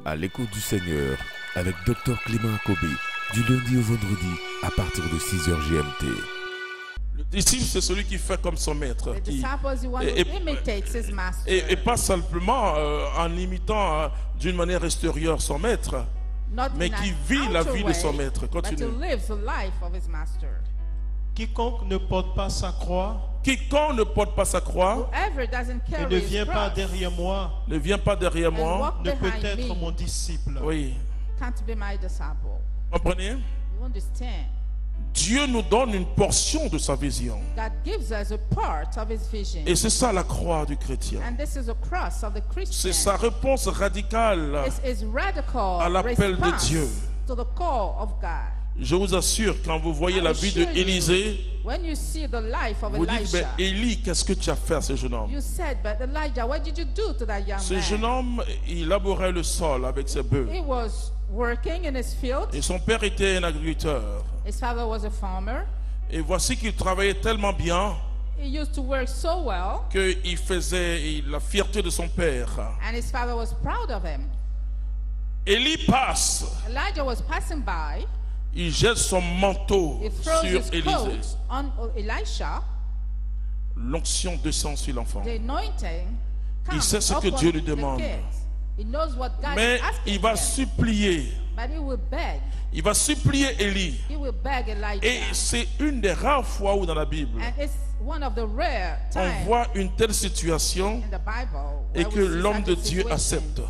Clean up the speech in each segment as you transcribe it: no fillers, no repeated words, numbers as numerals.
À l'écoute du Seigneur avec Dr Clément Akobé, du lundi au vendredi à partir de 6h GMT. Le disciple, c'est celui qui fait comme son maître. Et pas simplement en imitant d'une manière extérieure son maître, mais qui vit la vie de son maître. Continue. Quiconque ne porte pas sa croix Quiconque ne porte pas sa croix et ne vient pas derrière moi ne vient pas derrière moi. ne peut être mon disciple. Oui. Can't be my disciple. Comprenez? You understand? Dieu nous donne une portion de sa vision. God gives us a part of his vision. Et c'est ça la croix du chrétien. And this is a cross of the C'est Christian. sa réponse radicale. This is radical à l'appel de response Dieu. to the call of God. Je vous assure, quand vous voyez la vie de Élisée, When you see the life of vous dites, Elisha, mais Élie, qu'est-ce que tu as fait à ce jeune homme? you said, but Elijah, what did you do to that young Ce jeune man? homme, il labourait le sol avec ses bœufs. He was working in his field. Et son père était un agriculteur. His father was a farmer. Et voici qu'il travaillait tellement bien He used to work so well, qu'il faisait la fierté de son père. and his father was proud of him. Élie passe, Elijah was passing by. il jette son manteau He throws sur his Élisée. coat on Elisha. L'onction descend sur l'enfant. The anointing comes sait ce que upon Dieu lui the demande. kids. He knows what God Mais is asking il va him. supplier. But he will beg. Il va supplier Élie. He will beg Elijah. Et c'est une des rares fois où dans la Bible, And it's one of the rare on times voit une telle situation in the Bible et where que we see l'homme such de a Dieu situation. accepte.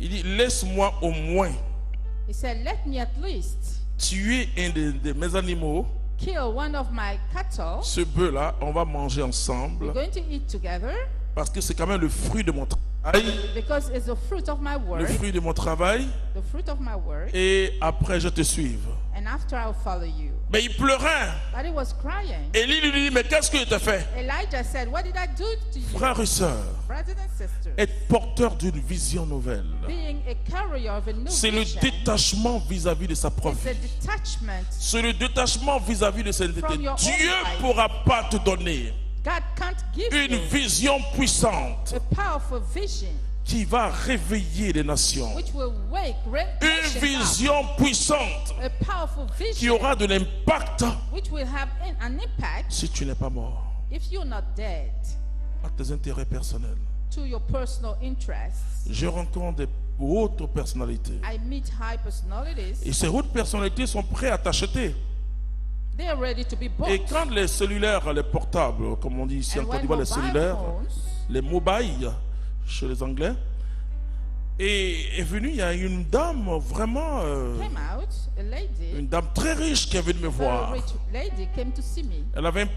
Il dit, laisse-moi au moins He said, let me at least tuer un de mes animaux. kill one of my cattle. Ce bœuf-là, on va manger ensemble. We're going to eat together Parce que c'est quand même le fruit de mon travail. because it's the fruit of my Le work. fruit de mon travail. The fruit of my work. Et après, je te suive. And after I'll follow you. Mais il pleurait. But he was crying. Élie lui dit, mais qu'est-ce que je t'ai fait? Elijah said, what did I do to you? Frères et sœurs, Brothers and sisters, être porteur d'une vision nouvelle, being a carrier of a new c'est le vision, détachement vis-à-vis de sa propre it's a vie. detachment. C'est le détachement vis-à-vis de sa identité. From your own Dieu life. ne pourra pas te donner God can't give une you vision puissante a powerful vision qui va réveiller les nations. which will wake Une nations up. vision puissante A powerful qui vision aura de l'impact which will have an impact si tu n'es pas mort if you're not dead à tes intérêts personnels. to your personal interests. Je rencontre des hautes personnalités. I meet high personalities. Et ces hautes personnalités sont prêtes à t'acheter. They are ready to be bought. Et quand les cellulaires, les portables, comme on dit ici en And Côte when d'Ivoire, les mobile cellulaires, phones les mobiles chez les Anglais, et est venue, il y a une dame vraiment, came out, a lady, une dame très riche qui est venue me a voir. very rich lady came to see me. Elle avait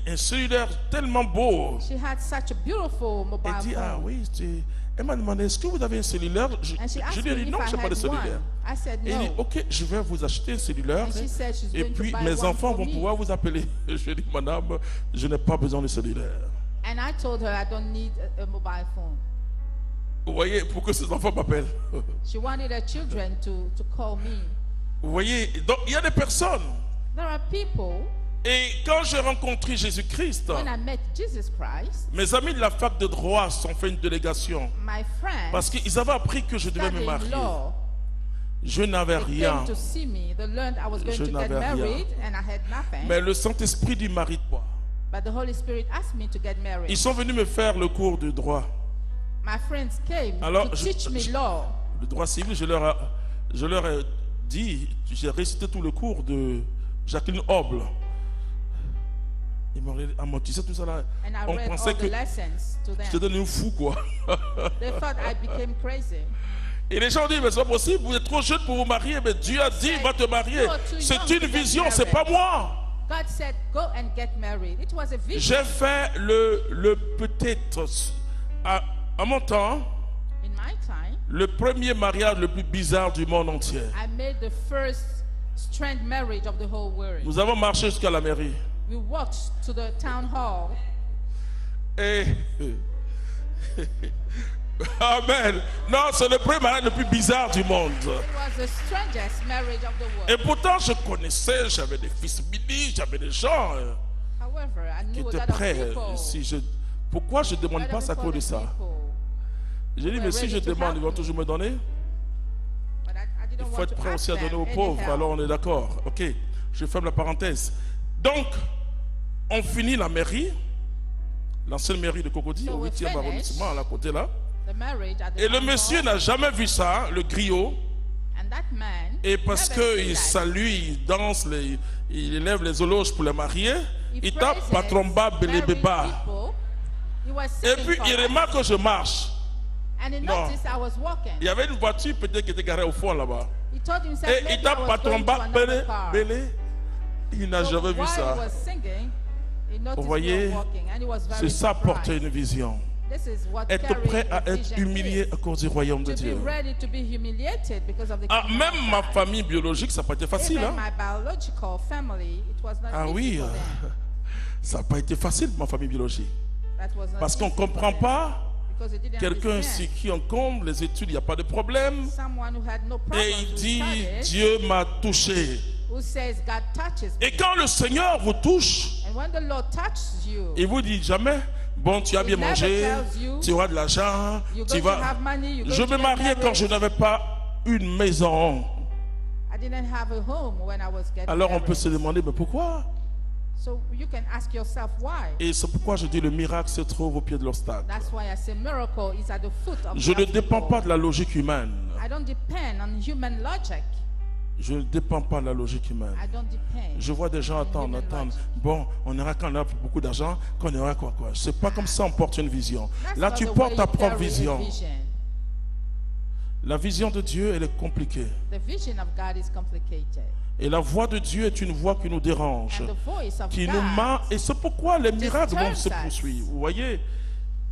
un cellulaire tellement beau. She had such a beautiful Elle mobile dit, ah phone. oui, elle m'a demandé, est-ce que vous avez un cellulaire? And she Je asked lui ai me dit, if non, I je n'ai pas de had cellulaire. one. I said Et il dit, no. ok, je vais vous acheter un cellulaire. And she said she's Et going to puis buy mes one enfants for vont me. pouvoir vous appeler. Je lui ai dit, madame, je n'ai pas besoin de cellulaire. And I told her I don't need a mobile phone. Vous voyez, pour que ses enfants m'appellent. She wanted her children to call me. Vous voyez, donc il y a des personnes. There are people, Et quand j'ai rencontré Jésus-Christ, when I met Jesus Christ, mes amis de la fac de droit sont fait une délégation. my friends, Parce qu'ils avaient appris que je devais me studying marier. law, Je n'avais they rien. came to see me. They learned I was going Je to get n'avais rien. married and I had nothing. Mais le Saint-Esprit dit marie-toi. But the Holy Spirit asked me to get married. Ils sont venus me faire le cours de droit. My friends came Alors, to teach me law. Le droit civil, je leur ai dit, j'ai récité tout le cours de Jacqueline Hoble. Ils m'ont dit, ah, mais tu sais tout ça là. And I On read pensait all que the lessons to tu te them. donnes un fou, quoi. They thought I became crazy. Et les gens disent, mais c'est pas possible, vous êtes trop jeune pour vous marier, mais Dieu a dit, il va te marier. You are too C'est young to une get vision, married. c'est pas moi. God said, go and get married. It was a vision. J'ai fait le peut-être, à mon temps, In my time, le premier mariage le plus bizarre du monde entier. I made the first strange marriage of the whole world. Nous avons marché jusqu'à la mairie. We walked to the town hall. Et Amen. Non, c'est le premier mariage le plus bizarre du monde. It was the strangest marriage of the world. Et pourtant, je connaissais, j'avais des fils ministres, j'avais des gens However, I qui knew a étaient lot of prêts. people. Pourquoi je ne demande Other pas ça à cause de people ça? J'ai dit, mais si je demande, ils vont toujours me donner. Il don't faut want être to prêt ask aussi à donner them aux any pauvres, help. alors on est d'accord. Ok, je ferme la parenthèse. Donc, on finit la mairie, l'ancienne mairie de Cocody, So au we 8e finish. arrondissement, à la côté là. The marriage at the Et le town monsieur hall, n'a jamais vu ça, le griot. and that man, Et parce never seen qu'il that. salue, il danse, il élève les éloges pour les mariés, He il tape praises Patromba married Belebeba. people. He was Et singing puis for il us, remarque que je marche. and he Non. noticed I was walking. Il y avait une voiture peut-être qui était garée au fond là-bas. He told himself Et maybe il I tape was going to Patromba another car. Belé. Il n'a So jamais vu while ça. he was singing, he noticed Vous me voyez, walking, and he was c'est very ça porter surprised. une vision. This is what Être carrying prêt à a être vision humilié is. à cause du royaume de To be Dieu. ready to be humiliated because of the Ah, kingdom même of ma God. famille biologique, ça n'a pas été facile. Even Hein? my biological family, it was not Ah easy oui, for them. ça n'a pas été facile, ma famille biologique. That was not Parce qu'on ne easy for comprend them, pas. because they didn't Quelqu'un understand. sur qui on compte les études, il n'y a pas de problème. Someone who had no Et problems il with dit, studies, Dieu m'a touché. who says God touches me. Et quand le Seigneur vous touche, And when the Lord touches you, il vous dit jamais, bon, tu as bien He never mangé, tells you, tu auras de l'argent, you're tu going to vas... have money, you're Je going me to get mariais quand je married. n'avais pas une maison. I didn't have a home when I was getting Alors on married. peut se demander, mais pourquoi? So you can ask yourself why. Et c'est pourquoi je dis le miracle se trouve au pied de l'obstacle. That's why I say miracle is at the foot of Je ne God's dépends people. pas de la logique humaine. I don't depend on human logic. Je ne dépends pas de la logique humaine. I don't depend. Je vois des gens on attendre. human logic. Bon, on aura quand on a beaucoup d'argent, quand on aura quoi. C'est pas comme ça on porte une vision. That's Là, not tu the portes way ta you propre carry a vision. vision. La vision de Dieu, elle est compliquée. The vision of God is complicated. Et la voix de Dieu est une voix qui nous dérange, And the voice of qui God nous ment. Et c'est pourquoi les miracles vont se disturbs us. poursuivre. Vous voyez,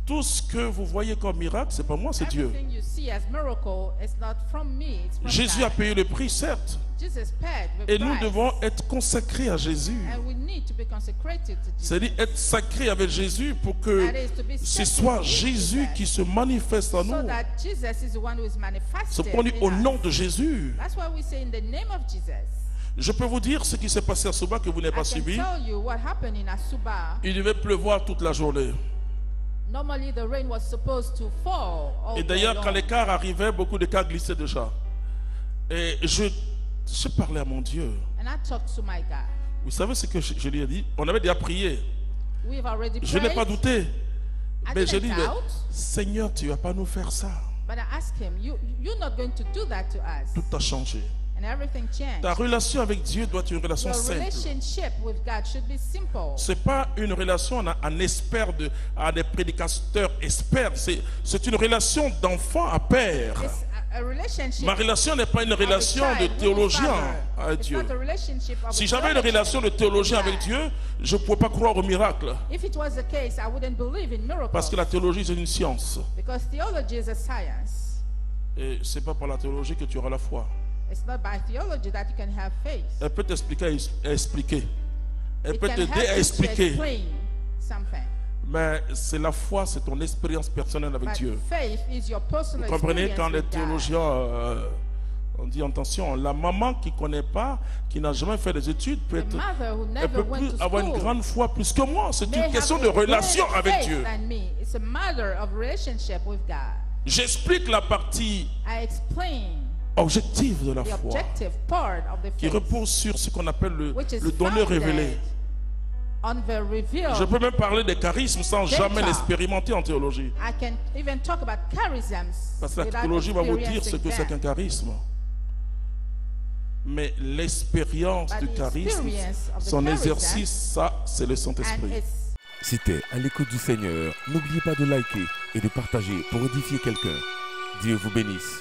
tout ce que vous voyez comme miracle, c'est pas moi, c'est Dieu. Everything you see as miracle is not from me, it's from Jésus a God. payé le prix, certes. Jesus paid with Et nous price. devons être consacrés à Jésus. And we need to be consecrated to Jesus. C'est-à-dire être sacrés avec Jésus pour que That is to be ce sacred soit with Jésus Jesus. qui se manifeste en So nous. that Jesus is the one who is C'est manifested pourquoi on dit in au us. nom de Jésus. That's why we say in the name of Jesus. Je peux vous dire ce qui s'est passé à Souba que vous n'avez I pas can suivi. tell you what happened in Asuba. Il devait pleuvoir toute la journée. Normally the rain was supposed to fall all Et day d'ailleurs, long. quand les cars arrivaient, beaucoup de cars glissaient déjà. Et je parlais à mon Dieu. And I talked to my God. Vous savez ce que je lui ai dit? On avait déjà prié. We've already Je n'ai prayed, pas douté. I Mais j'ai dit, didn't mais, doubt. Seigneur, tu ne vas pas nous faire ça. but I asked him, you're not going to do that to us. Tout a changé. And everything changed. Ta relation avec Dieu doit être une relation Your simple. relationship with God should be simple. Ce n'est pas une relation en expert, à des prédicateurs experts. C'est une relation d'enfant à père. It's a relationship Ma relation n'est pas une of a relation de child with a théologien father. avec It's Dieu. not a relationship of Si a j'avais une theologian relation de théologien avec with God. Dieu, je ne pouvais pas croire au miracle. If it was the case, I wouldn't believe in miracles. Parce que la théologie, c'est une science. Because theology is a science. Et ce n'est pas par la théologie que tu auras la foi. It's not by theology that you can have faith. Elle peut t'expliquer à expliquer. Elle It peut can t'aider help à you to expliquer. explain something. Mais c'est la foi, c'est ton expérience personnelle avec But Dieu. faith is your personal Vous comprenez experience quand les with God. théologiens, on dit attention, la maman qui ne connaît pas, qui n'a jamais fait des études, peut The mother who elle never peut went plus to avoir une school grande foi plus que moi. C'est may une question have de a relation greater avec faith Dieu. than me. It's a matter of relationship with God. J'explique la partie I explain objective de la the foi, objective part of the qui faith, repose sur ce qu'on appelle which is le donné founded révélé. on the revealed. Je peux même parler des charismes sans Data. jamais l'expérimenter en théologie. I can even talk about charisms. Parce que la without théologie va vous dire ce experiencing que c'est qu'un them. charisme. Mais l'expérience But du the charisme, experience of the son charism, exercice, ça, c'est le And Saint-Esprit. it's C'était à l'écoute du Seigneur. N'oubliez pas de liker et de partager pour édifier quelqu'un. Dieu vous bénisse.